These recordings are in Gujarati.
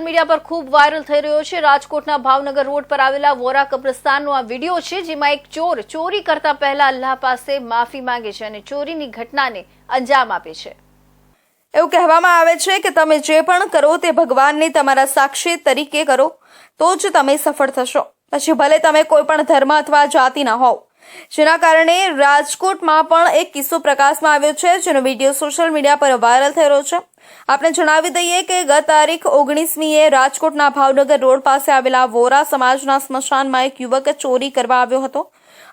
મીડિયા પર ખૂબ વાયરલ થઈ રહ્યો છે। રાજકોટના ભાવનગર રોડ પર આવેલા વોરા કબ્રસ્તાનનો આ વિડીયો છે, જેમાં એક ચોર ચોરી કરતા પહેલા અલ્લાહ પાસે માફી માંગે છે અને ચોરીની ઘટનાને અંજામ આપે છે। એવું કહેવામાં આવે છે કે તમે જે પણ કરો તે ભગવાનને તમારા સાક્ષી તરીકે કરો તો જ તમે સફળ થશો, પછી ભલે તમે કોઈ પણ ધર્મ અથવા જાતિના હોવ। જેના કારણે રાજકોટમાં પણ એક કિસ્સો પ્રકાશમાં આવ્યો છે, જેનો વિડીયો સોશિયલ મીડિયા પર વાયરલ થઈ રહ્યો છે। આપણે જણાવી દઈએ કે ગત તારીખ 19મીએ રાજકોટના ભાવનગર રોડ પાસે આવેલા વોરા સમાજના સ્મશાનમાં એક યુવક ચોરી કરવા આવ્યો હતો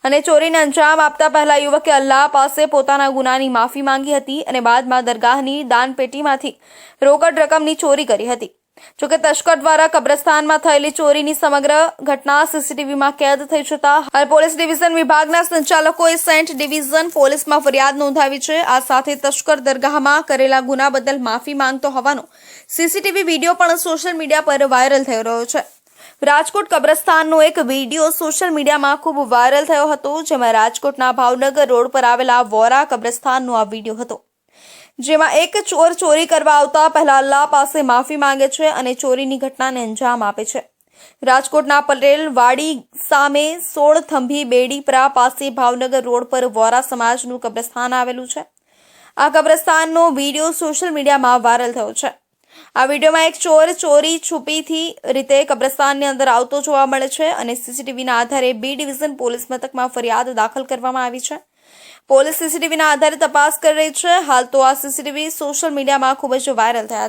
અને ચોરીને અંજામ આપતા પહેલા યુવકે અલ્લાહ પાસે પોતાના ગુનાની માફી માંગી હતી અને બાદમાં દરગાહની દાનપેટીમાંથી રોકડ રકમની ચોરી કરી હતી। જોકે તસ્કર દ્વારા કબ્રસ્તાનમાં થયેલી ચોરીની સમગ્ર ઘટના સીસીટીવીમાં કેદ થઈ જતા હાલ પોલીસ ડિવિઝન વિભાગના સંચાલકોએ સેન્ટ ડિવિઝન પોલીસમાં ફરિયાદ નોંધાવી છે। આ સાથે તસ્કર દરગાહમાં કરેલા ગુના બદલ માફી માંગતો હોવાનો સીસીટીવી વિડીયો પણ સોશિયલ મીડિયા પર વાયરલ થઈ રહ્યો છે। રાજકોટ કબ્રસ્તાનનો એક વિડીયો સોશિયલ મીડિયામાં ખૂબ વાયરલ થયો હતો, જેમાં રાજકોટના ભાવનગર રોડ પર આવેલા વોરા કબ્રસ્તાનનો આ વિડીયો હતો, જેમાં એક ચોર ચોરી કરવા આવતા પહેલા અલ્લાહ પાસે માફી માંગે છે અને ચોરીની ઘટનાને અંજામ આપે છે। રાજકોટના પટેલ વાડી સામે 16 થંભી બેડીપરા પાસે ભાવનગર રોડ પર વોરા સમાજનું કબ્રસ્તાન આવેલું છે। આ કબ્રસ્તાનનો વિડીયો સોશિયલ મીડિયામાં વાયરલ થયો છે। આ વિડીયોમાં એક ચોર ચોરી છુપીથી રીતે કબ્રસ્તાનની અંદર આવતો જોવા મળે છે અને સીસીટીવીના આધારે બી ડિવિઝન પોલીસ મથકમાં ફરિયાદ દાખલ કરવામાં આવી છે। પોલીસ સીસીટીવીના આધારે તપાસ કરી રહી છે। હાલ તો આ સીસીટીવી સોશિયલ મીડિયામાં ખૂબ જ વાયરલ થયા